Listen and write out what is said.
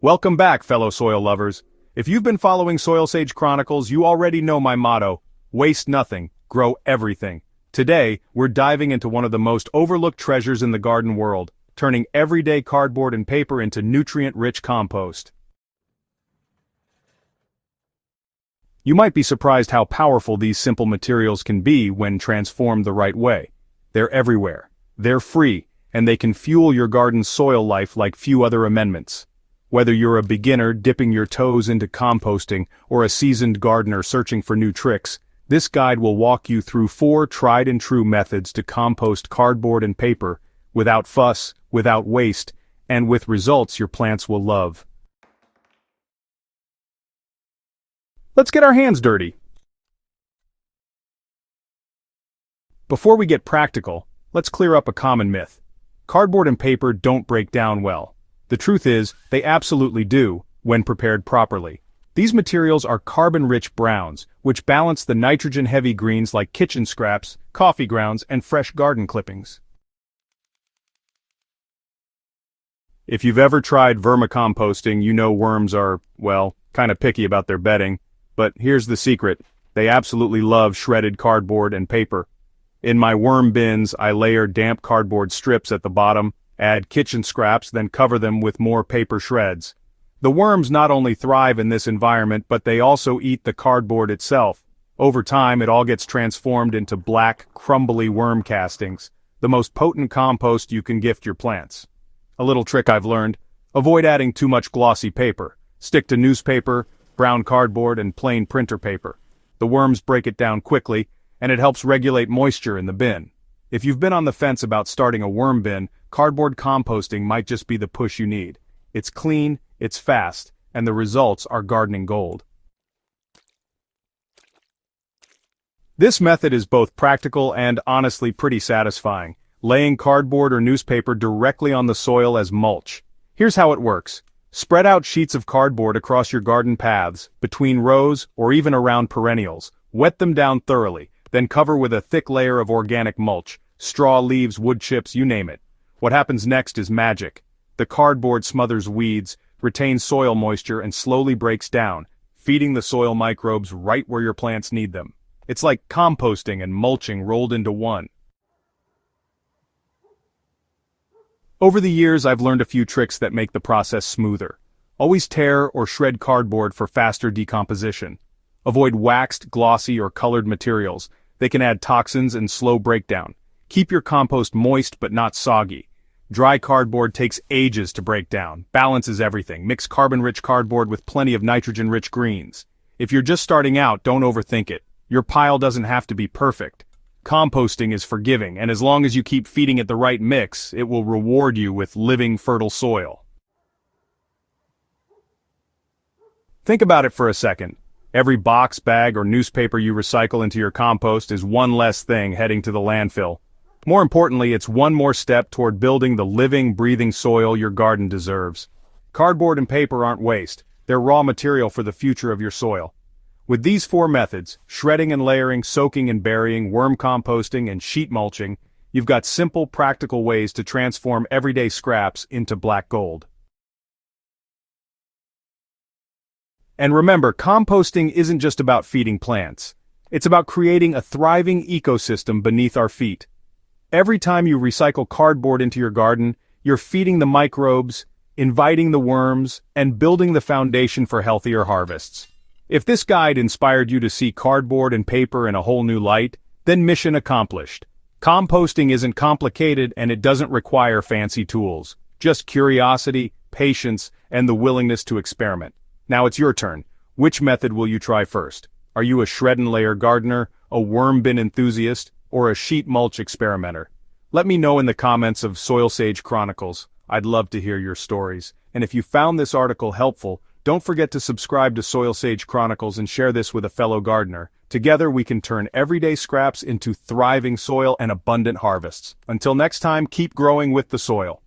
Welcome back, fellow soil lovers. If you've been following Soil Sage Chronicles, you already know my motto: waste nothing, grow everything. Today, we're diving into one of the most overlooked treasures in the garden world, turning everyday cardboard and paper into nutrient-rich compost. You might be surprised how powerful these simple materials can be when transformed the right way. They're everywhere, they're free, and they can fuel your garden's soil life like few other amendments. Whether you're a beginner dipping your toes into composting or a seasoned gardener searching for new tricks, this guide will walk you through 4 tried-and-true methods to compost cardboard and paper, without fuss, without waste, and with results your plants will love. Let's get our hands dirty. Before we get practical, let's clear up a common myth. Cardboard and paper don't break down well. The truth is, they absolutely do, when prepared properly. These materials are carbon-rich browns, which balance the nitrogen-heavy greens like kitchen scraps, coffee grounds, and fresh garden clippings. If you've ever tried vermicomposting, you know worms are, well, kind of picky about their bedding. But here's the secret: they absolutely love shredded cardboard and paper. In my worm bins, I layer damp cardboard strips at the bottom, add kitchen scraps, then cover them with more paper shreds. The worms not only thrive in this environment, but they also eat the cardboard itself. Over time, it all gets transformed into black, crumbly worm castings, the most potent compost you can gift your plants. A little trick I've learned: avoid adding too much glossy paper. Stick to newspaper, brown cardboard, and plain printer paper. The worms break it down quickly, and it helps regulate moisture in the bin. If you've been on the fence about starting a worm bin, cardboard composting might just be the push you need. It's clean, it's fast, and the results are gardening gold. This method is both practical and honestly pretty satisfying, laying cardboard or newspaper directly on the soil as mulch. Here's how it works. Spread out sheets of cardboard across your garden paths, between rows, or even around perennials. Wet them down thoroughly, then cover with a thick layer of organic mulch, straw, leaves, wood chips, you name it. What happens next is magic. The cardboard smothers weeds, retains soil moisture, and slowly breaks down, feeding the soil microbes right where your plants need them. It's like composting and mulching rolled into one. Over the years, I've learned a few tricks that make the process smoother. Always tear or shred cardboard for faster decomposition. Avoid waxed, glossy, or colored materials. They can add toxins and slow breakdown. Keep your compost moist but not soggy. Dry cardboard takes ages to break down. Balance is everything. Mix carbon-rich cardboard with plenty of nitrogen-rich greens. If you're just starting out, don't overthink it. Your pile doesn't have to be perfect. Composting is forgiving, and as long as you keep feeding it the right mix, it will reward you with living, fertile soil. Think about it for a second. Every box, bag, or newspaper you recycle into your compost is one less thing heading to the landfill. More importantly, it's one more step toward building the living, breathing soil your garden deserves. Cardboard and paper aren't waste. They're raw material for the future of your soil. With these 4 methods, shredding and layering, soaking and burying, worm composting, and sheet mulching, you've got simple, practical ways to transform everyday scraps into black gold. And remember, composting isn't just about feeding plants. It's about creating a thriving ecosystem beneath our feet. Every time you recycle cardboard into your garden, you're feeding the microbes, inviting the worms, and building the foundation for healthier harvests. If this guide inspired you to see cardboard and paper in a whole new light, then mission accomplished. Composting isn't complicated, and it doesn't require fancy tools. Just curiosity, patience, and the willingness to experiment. Now it's your turn. Which method will you try first? Are you a shred and layer gardener, a worm bin enthusiast, or a sheet mulch experimenter? Let me know in the comments of Soil Sage Chronicles. I'd love to hear your stories. And if you found this article helpful, don't forget to subscribe to Soil Sage Chronicles and share this with a fellow gardener. Together we can turn everyday scraps into thriving soil and abundant harvests. Until next time, keep growing with the soil.